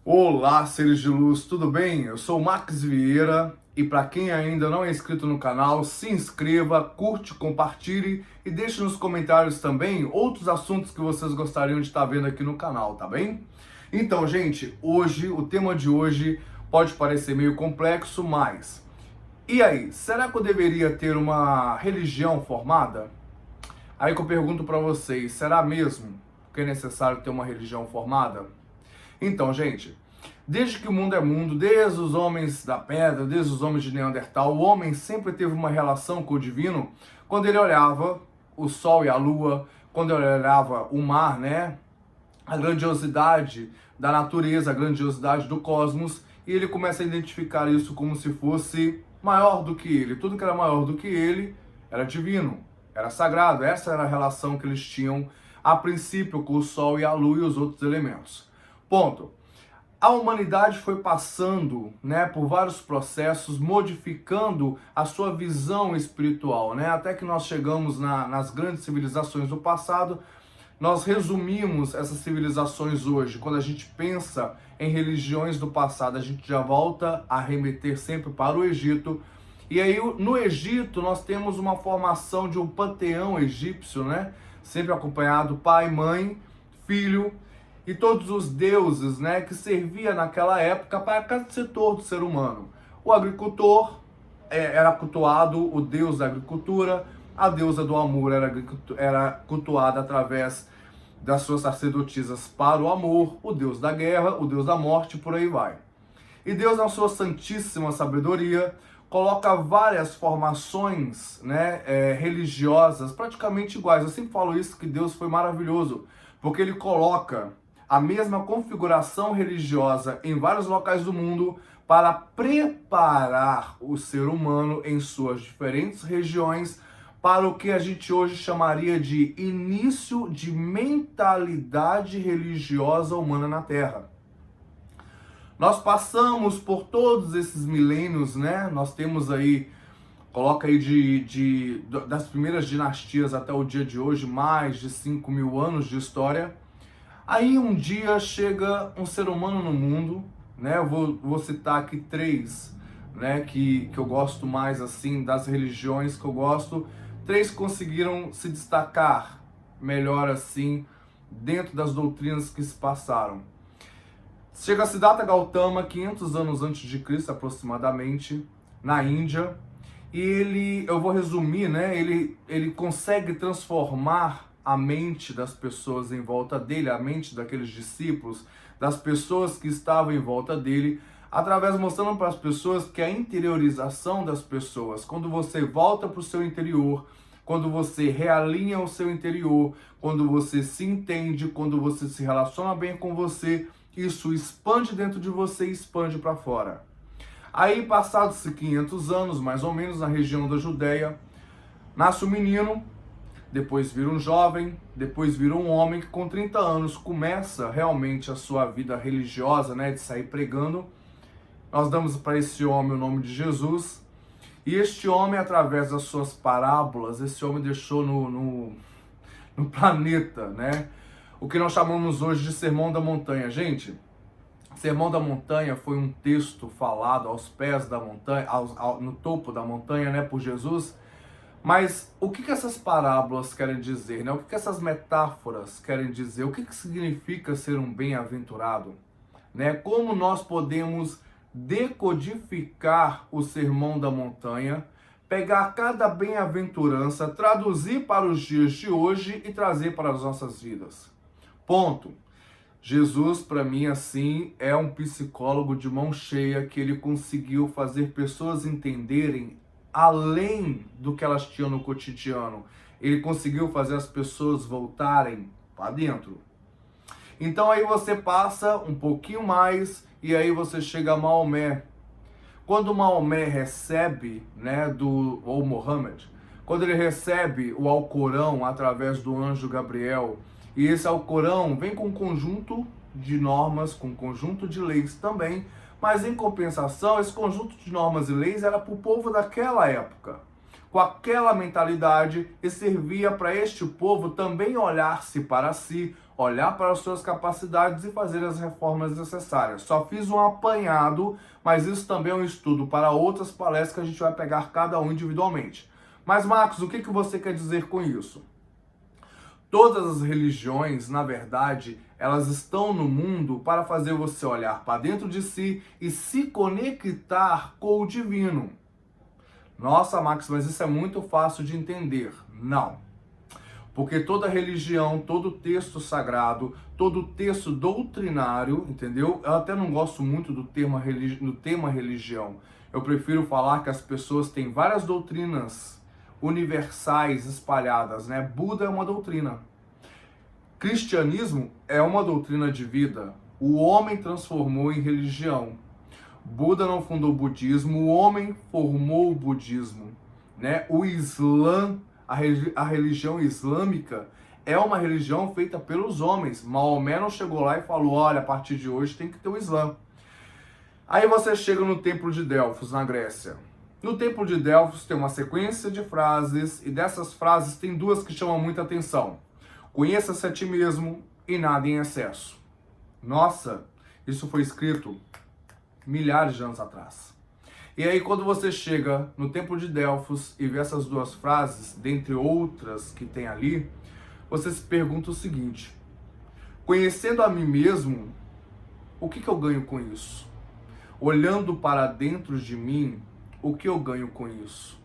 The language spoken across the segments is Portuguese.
Olá, seres de luz, tudo bem? Eu sou o Max Vieira e para quem ainda não é inscrito no canal, se inscreva, curte, compartilhe e deixe nos comentários também outros assuntos que vocês gostariam de estar vendo aqui no canal, tá bem? Então, gente, o tema de hoje pode parecer meio complexo, mas e aí, será que eu deveria ter uma religião formada? Aí que eu pergunto para vocês, será mesmo que é necessário ter uma religião formada? Então, gente, desde que o mundo é mundo, desde os homens da pedra, desde os homens de Neandertal, o homem sempre teve uma relação com o divino quando ele olhava o sol e a lua, quando ele olhava o mar, né? A grandiosidade da natureza, a grandiosidade do cosmos, e ele começa a identificar isso como se fosse maior do que ele. Tudo que era maior do que ele era divino, era sagrado. Essa era a relação que eles tinham a princípio com o sol e a lua e os outros elementos. Ponto. A humanidade foi passando, né, por vários processos, modificando a sua visão espiritual, né, até que nós chegamos nas grandes civilizações do passado. Nós resumimos essas civilizações hoje. Quando a gente pensa em religiões do passado, a gente já volta a remeter sempre para o Egito. E aí, no Egito, nós temos uma formação de um panteão egípcio, né, sempre acompanhado pai, mãe, filho e todos os deuses, né, que servia naquela época para cada setor do ser humano. O agricultor era cultuado, o deus da agricultura, a deusa do amor era cultuada através das suas sacerdotisas para o amor, o deus da guerra, o deus da morte, por aí vai. E Deus, na sua santíssima sabedoria, coloca várias formações, né, religiosas praticamente iguais. Eu sempre falo isso, que Deus foi maravilhoso, porque ele coloca a mesma configuração religiosa em vários locais do mundo para preparar o ser humano em suas diferentes regiões para o que a gente hoje chamaria de início de mentalidade religiosa humana na Terra. Nós passamos por todos esses milênios, né? Nós temos aí, coloca aí das primeiras dinastias até o dia de hoje, mais de 5.000 anos de história. Aí um dia chega um ser humano no mundo, né? Eu vou citar aqui três, né? Que eu gosto mais, assim, das religiões que eu gosto. Três conseguiram se destacar melhor, assim, dentro das doutrinas que se passaram. Chega a Siddhartha Gautama, 500 anos antes de Cristo, aproximadamente, na Índia. E eu vou resumir, né? Ele consegue transformar a mente das pessoas em volta dele, a mente daqueles discípulos, das pessoas que estavam em volta dele, através mostrando para as pessoas que a interiorização das pessoas, quando você volta para o seu interior, quando você realinha o seu interior, quando você se entende, quando você se relaciona bem com você, isso expande dentro de você e expande para fora. Aí, passados-se 500 anos, mais ou menos, na região da Judéia, nasce um menino, depois vira um jovem, depois vira um homem que com 30 anos começa realmente a sua vida religiosa, né, de sair pregando. Nós damos para esse homem o nome de Jesus. E este homem, através das suas parábolas, esse homem deixou no planeta, né, o que nós chamamos hoje de Sermão da Montanha. Gente, Sermão da Montanha foi um texto falado aos pés da montanha, no topo da montanha, né, por Jesus. Mas o que essas parábolas querem dizer, né? O que essas metáforas querem dizer? O que significa ser um bem-aventurado? Né? Como nós podemos decodificar o Sermão da Montanha, pegar cada bem-aventurança, traduzir para os dias de hoje e trazer para as nossas vidas. Ponto. Jesus, para mim, assim, é um psicólogo de mão cheia, que ele conseguiu fazer pessoas entenderem além do que elas tinham no cotidiano. Ele conseguiu fazer as pessoas voltarem para dentro. Então aí você passa um pouquinho mais e aí você chega a Maomé. Quando Maomé recebe, né, ou Mohammed, quando ele recebe o Alcorão através do anjo Gabriel, e esse Alcorão vem com um conjunto de normas, com um conjunto de leis também, mas em compensação, esse conjunto de normas e leis era para o povo daquela época, com aquela mentalidade, e servia para este povo também olhar-se para si, olhar para as suas capacidades e fazer as reformas necessárias. Só fiz um apanhado, mas isso também é um estudo para outras palestras que a gente vai pegar cada um individualmente. Mas, Marcos, o que você quer dizer com isso? Todas as religiões, na verdade, elas estão no mundo para fazer você olhar para dentro de si e se conectar com o divino. Nossa, Max, mas isso é muito fácil de entender. Não. Porque toda religião, todo texto sagrado, todo texto doutrinário, entendeu? Eu até não gosto muito do tema religião. Eu prefiro falar que as pessoas têm várias doutrinas universais espalhadas, né? Buda é uma doutrina. Cristianismo é uma doutrina de vida. O homem transformou em religião. Buda não fundou o budismo, o homem formou o budismo, né? O Islã, a religião islâmica, é uma religião feita pelos homens. Maomé não chegou lá e falou, olha, a partir de hoje tem que ter o Islã. Aí você chega no Templo de Delfos, na Grécia. No Templo de Delfos tem uma sequência de frases, e dessas frases tem duas que chamam muita atenção. Conheça-se a ti mesmo e nada em excesso. Nossa, isso foi escrito milhares de anos atrás. E aí quando você chega no Templo de Delfos e vê essas duas frases, dentre outras que tem ali, você se pergunta o seguinte: conhecendo a mim mesmo, o que eu ganho com isso? Olhando para dentro de mim, o que eu ganho com isso?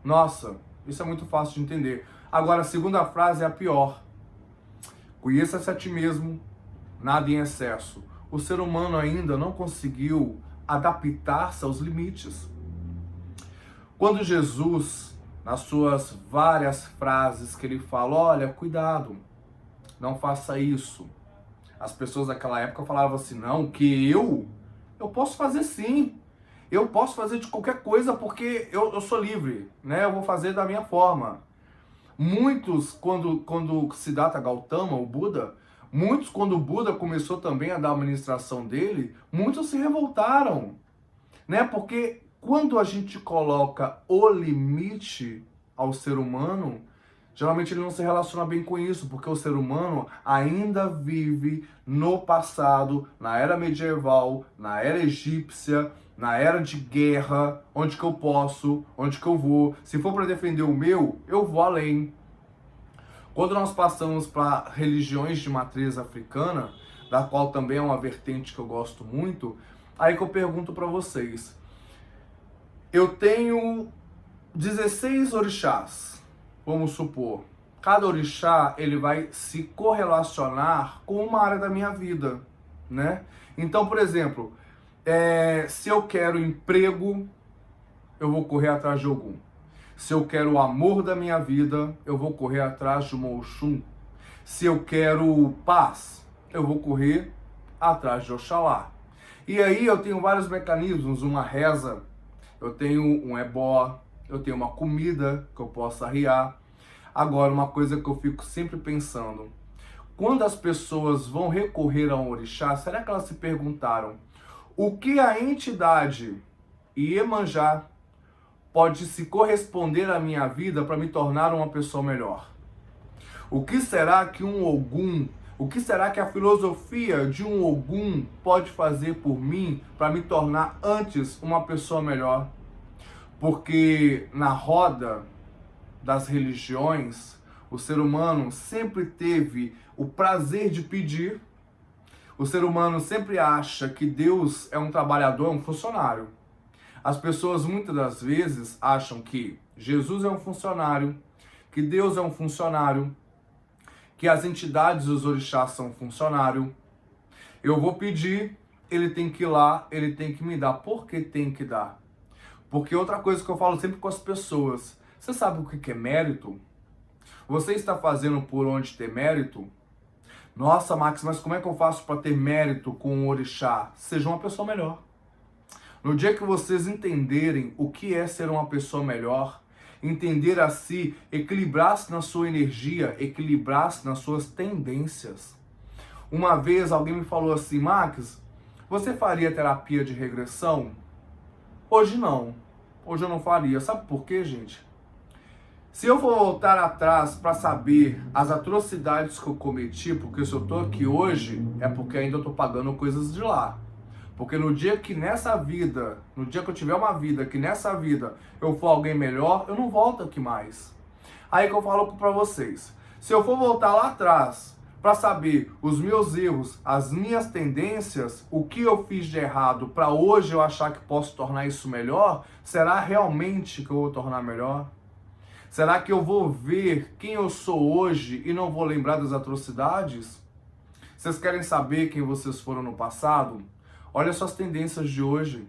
Nossa, isso é muito fácil de entender. Agora, a segunda frase é a pior. Conheça-se a ti mesmo, nada em excesso. O ser humano ainda não conseguiu adaptar-se aos limites. Quando Jesus, nas suas várias frases que ele fala, olha, cuidado, não faça isso. As pessoas daquela época falavam assim, não, que eu posso fazer sim. Eu posso fazer de qualquer coisa porque eu sou livre, né? Eu vou fazer da minha forma. Muitos, quando Siddhartha Gautama, o Buda, muitos, quando o Buda começou também a dar a ministração dele, muitos se revoltaram, né? Porque quando a gente coloca o limite ao ser humano, geralmente ele não se relaciona bem com isso, porque o ser humano ainda vive no passado, na era medieval, na era egípcia, na era de guerra, onde que eu posso, onde que eu vou. Se for para defender o meu, eu vou além. Quando nós passamos para religiões de matriz africana, da qual também é uma vertente que eu gosto muito, aí que eu pergunto para vocês. Eu tenho 16 orixás, vamos supor. Cada orixá, ele vai se correlacionar com uma área da minha vida, né? Então, por exemplo, se eu quero emprego, eu vou correr atrás de Ogum. Se eu quero o amor da minha vida, eu vou correr atrás de um Oxum. Se eu quero paz, eu vou correr atrás de Oxalá. E aí eu tenho vários mecanismos, uma reza, eu tenho um ebó, eu tenho uma comida que eu posso arriar. Agora, uma coisa que eu fico sempre pensando, quando as pessoas vão recorrer a um orixá, será que elas se perguntaram o que a entidade Iemanjá pode se corresponder à minha vida para me tornar uma pessoa melhor? O que será que um Ogum, o que será que a filosofia de um Ogum pode fazer por mim para me tornar antes uma pessoa melhor? Porque na roda das religiões, o ser humano sempre teve o prazer de pedir. O ser humano sempre acha que Deus é um trabalhador, um funcionário. As pessoas muitas das vezes acham que Jesus é um funcionário, que Deus é um funcionário, que as entidades dos orixás são funcionário. Eu vou pedir, ele tem que ir lá, ele tem que me dar. Por que tem que dar? Porque outra coisa que eu falo sempre com as pessoas, você sabe o que é mérito? Você está fazendo por onde ter mérito? Nossa, Max, mas como é que eu faço para ter mérito com o orixá? Seja uma pessoa melhor. No dia que vocês entenderem o que é ser uma pessoa melhor, entender a si, equilibrar-se na sua energia, equilibrar-se nas suas tendências. Uma vez alguém me falou assim, Max, você faria terapia de regressão? Hoje não. Hoje eu não faria. Sabe por quê, gente? Se eu for voltar atrás para saber as atrocidades que eu cometi, porque se eu estou aqui hoje, é porque ainda estou pagando coisas de lá. Porque no dia que nessa vida, no dia que eu tiver uma vida, que nessa vida eu for alguém melhor, eu não volto aqui mais. Aí que eu falo para vocês, se eu for voltar lá atrás para saber os meus erros, as minhas tendências, o que eu fiz de errado para hoje eu achar que posso tornar isso melhor, será realmente que eu vou tornar melhor? Será que eu vou ver quem eu sou hoje e não vou lembrar das atrocidades? Vocês querem saber quem vocês foram no passado? Olha suas tendências de hoje.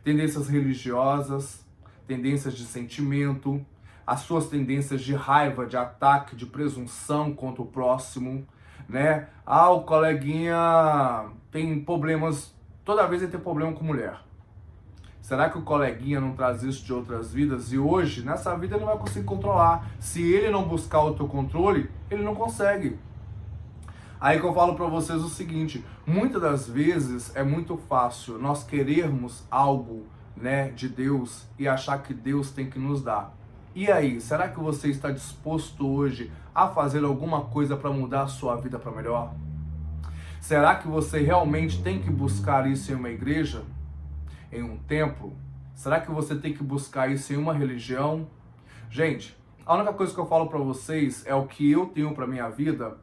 Tendências religiosas, tendências de sentimento, as suas tendências de raiva, de ataque, de presunção contra o próximo, né? Ah, o coleguinha tem problemas, toda vez ele tem problema com mulher. Será que o coleguinha não traz isso de outras vidas? E hoje, nessa vida, ele não vai conseguir controlar. Se ele não buscar o teu controle, ele não consegue. Aí que eu falo para vocês o seguinte, muitas das vezes é muito fácil nós querermos algo, né, de Deus e achar que Deus tem que nos dar. E aí, será que você está disposto hoje a fazer alguma coisa para mudar a sua vida para melhor? Será que você realmente tem que buscar isso em uma igreja? Em um templo? Será que você tem que buscar isso em uma religião? Gente, a única coisa que eu falo para vocês é o que eu tenho para minha vida.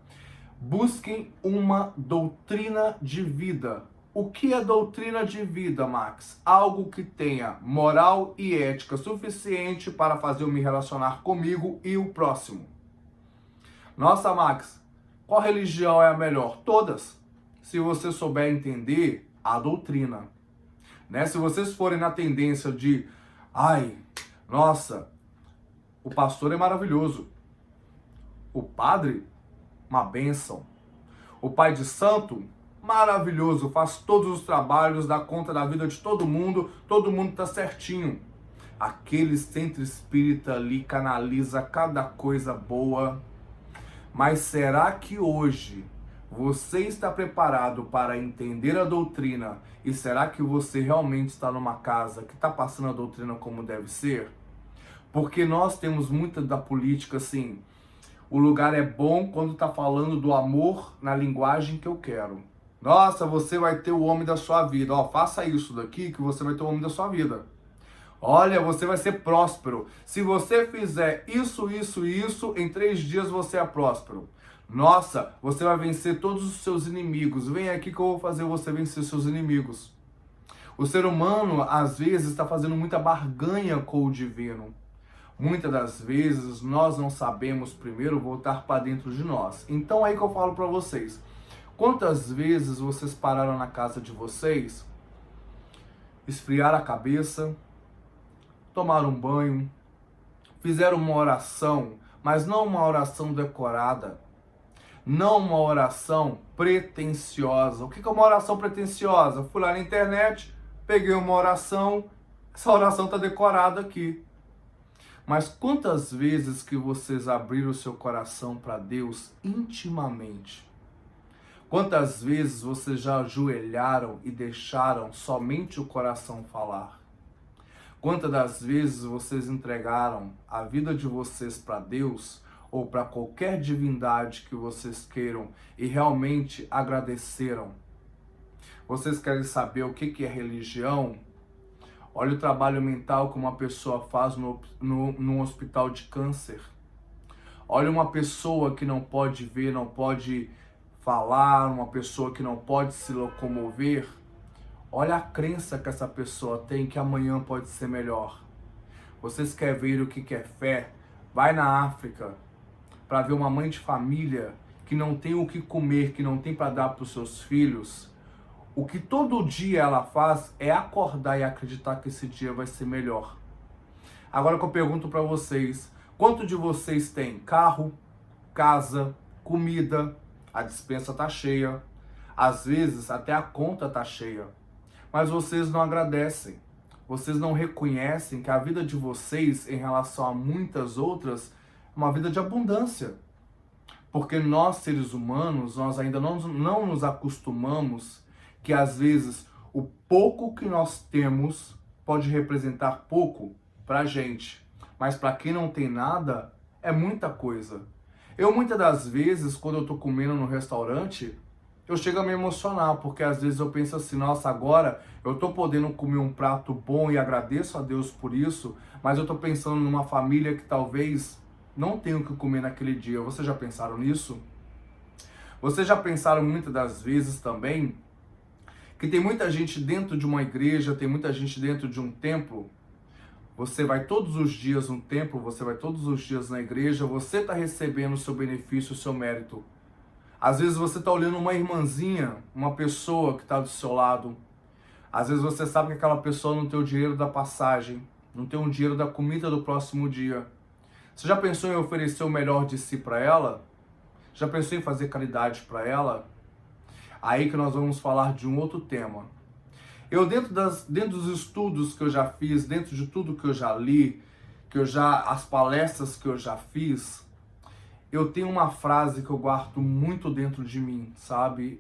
Busquem uma doutrina de vida. O que é doutrina de vida, Max? Algo que tenha moral e ética suficiente para fazer eu me relacionar comigo e o próximo. Nossa, Max, qual religião é a melhor? Todas. Se você souber entender a doutrina. Né? Se vocês forem na tendência de, ai, nossa, o pastor é maravilhoso, o padre, uma bênção, o pai de santo, maravilhoso, faz todos os trabalhos, dá conta da vida de todo mundo tá certinho. Aquele centro espírita ali canaliza cada coisa boa. Mas será que hoje você está preparado para entender a doutrina? E será que você realmente está numa casa que está passando a doutrina como deve ser? Porque nós temos muita da política assim, o lugar é bom quando está falando do amor na linguagem que eu quero. Nossa, você vai ter o homem da sua vida. Ó, faça isso daqui que você vai ter o homem da sua vida. Olha, você vai ser próspero. Se você fizer isso, em 3 dias você é próspero. Nossa, você vai vencer todos os seus inimigos. Vem aqui que eu vou fazer você vencer seus inimigos. O ser humano, às vezes, está fazendo muita barganha com o divino. Muitas das vezes, nós não sabemos primeiro voltar para dentro de nós. Então, aí que eu falo para vocês. Quantas vezes vocês pararam na casa de vocês, esfriaram a cabeça, tomaram um banho, fizeram uma oração, mas não uma oração decorada, não uma oração pretensiosa. O que é uma oração pretensiosa? Fui lá na internet, peguei uma oração, essa oração está decorada aqui. Mas quantas vezes que vocês abriram o seu coração para Deus intimamente? Quantas vezes vocês já ajoelharam e deixaram somente o coração falar? Quantas das vezes vocês entregaram a vida de vocês para Deus ou para qualquer divindade que vocês queiram e realmente agradeceram? Vocês querem saber o que é religião? Olha o trabalho mental que uma pessoa faz num hospital de câncer. Olha uma pessoa que não pode ver, não pode falar, uma pessoa que não pode se locomover. Olha a crença que essa pessoa tem que amanhã pode ser melhor. Vocês querem ver o que é fé? Vai na África para ver uma mãe de família que não tem o que comer, que não tem para dar para os seus filhos. O que todo dia ela faz é acordar e acreditar que esse dia vai ser melhor. Agora que eu pergunto para vocês, quanto de vocês tem carro, casa, comida, a despensa tá cheia, às vezes até a conta tá cheia, mas vocês não agradecem, vocês não reconhecem que a vida de vocês em relação a muitas outras é uma vida de abundância. Porque nós, seres humanos, nós ainda não nos acostumamos que às vezes o pouco que nós temos pode representar pouco pra gente. Mas para quem não tem nada, é muita coisa. Eu muitas das vezes, quando eu tô comendo no restaurante, eu chego a me emocionar, porque às vezes eu penso assim, nossa, agora eu tô podendo comer um prato bom e agradeço a Deus por isso, mas eu tô pensando numa família que talvez não tenha o que comer naquele dia. Vocês já pensaram nisso? Vocês já pensaram muitas das vezes também que tem muita gente dentro de uma igreja, tem muita gente dentro de um templo? Você vai todos os dias no templo, você vai todos os dias na igreja, você está recebendo o seu benefício, o seu mérito. Às vezes você está olhando uma irmãzinha, uma pessoa que está do seu lado. Às vezes você sabe que aquela pessoa não tem o dinheiro da passagem, não tem o dinheiro da comida do próximo dia. Você já pensou em oferecer o melhor de si para ela? Já pensou em fazer caridade para ela? Aí que nós vamos falar de um outro tema. Eu, dentro dos estudos que eu já fiz, dentro de tudo que eu já li, as palestras que eu já fiz, eu tenho uma frase que eu guardo muito dentro de mim, sabe?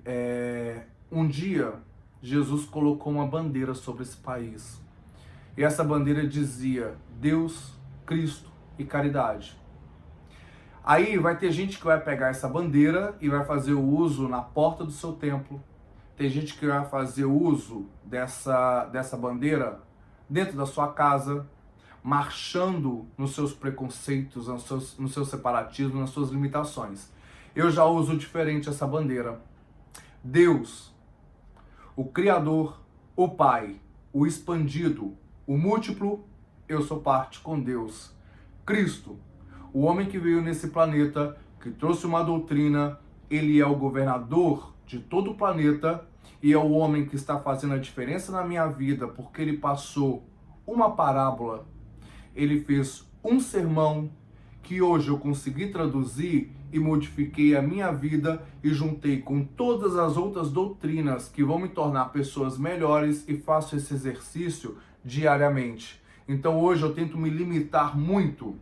Um dia, Jesus colocou uma bandeira sobre esse país. E essa bandeira dizia Deus, Cristo e caridade. Aí vai ter gente que vai pegar essa bandeira e vai fazer o uso na porta do seu templo. Tem gente que vai fazer uso dessa bandeira dentro da sua casa, marchando nos seus preconceitos, no seu separatismo, nas suas limitações. Eu já uso diferente essa bandeira. Deus, o Criador, o Pai, o expandido, o múltiplo, eu sou parte com Deus. Cristo, o homem que veio nesse planeta, que trouxe uma doutrina, ele é o governador de todo o planeta e é o homem que está fazendo a diferença na minha vida, porque ele passou uma parábola, ele fez um sermão que hoje eu consegui traduzir e modifiquei a minha vida e juntei com todas as outras doutrinas que vão me tornar pessoas melhores e faço esse exercício diariamente. Então hoje eu tento me limitar muito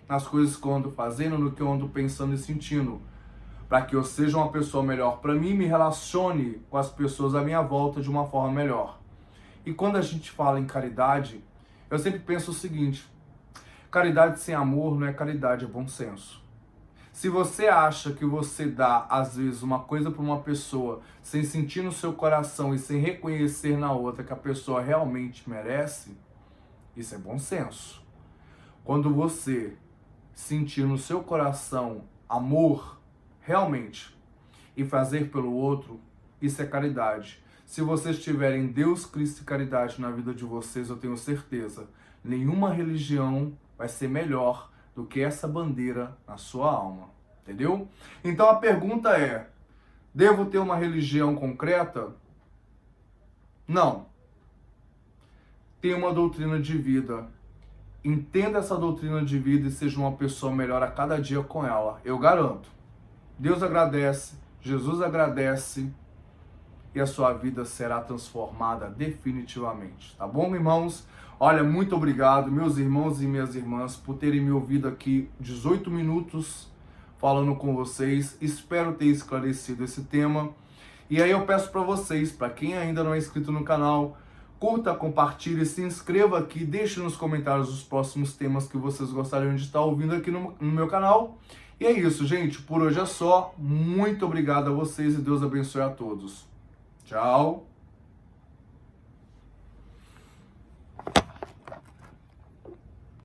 nas coisas que eu ando fazendo, no que eu ando pensando e sentindo, para que eu seja uma pessoa melhor para mim, me relacione com as pessoas à minha volta de uma forma melhor. E quando a gente fala em caridade, eu sempre penso o seguinte: caridade sem amor não é caridade, é bom senso. Se você acha que você dá, às vezes, uma coisa para uma pessoa sem sentir no seu coração e sem reconhecer na outra que a pessoa realmente merece, isso é bom senso. Quando você sentir no seu coração amor, realmente, e fazer pelo outro, isso é caridade. Se vocês tiverem Deus, Cristo e caridade na vida de vocês, eu tenho certeza, nenhuma religião vai ser melhor do que essa bandeira na sua alma, entendeu? Então a pergunta é, devo ter uma religião concreta? Não. Tenha uma doutrina de vida. Entenda essa doutrina de vida e seja uma pessoa melhor a cada dia com ela. Eu garanto. Deus agradece, Jesus agradece e a sua vida será transformada definitivamente. Tá bom, irmãos? Olha, muito obrigado, meus irmãos e minhas irmãs, por terem me ouvido aqui 18 minutos falando com vocês. Espero ter esclarecido esse tema. E aí eu peço para vocês, para quem ainda não é inscrito no canal, curta, compartilhe, se inscreva aqui, deixe nos comentários os próximos temas que vocês gostariam de estar ouvindo aqui no meu canal. E é isso, gente. Por hoje é só. Muito obrigado a vocês e Deus abençoe a todos. Tchau.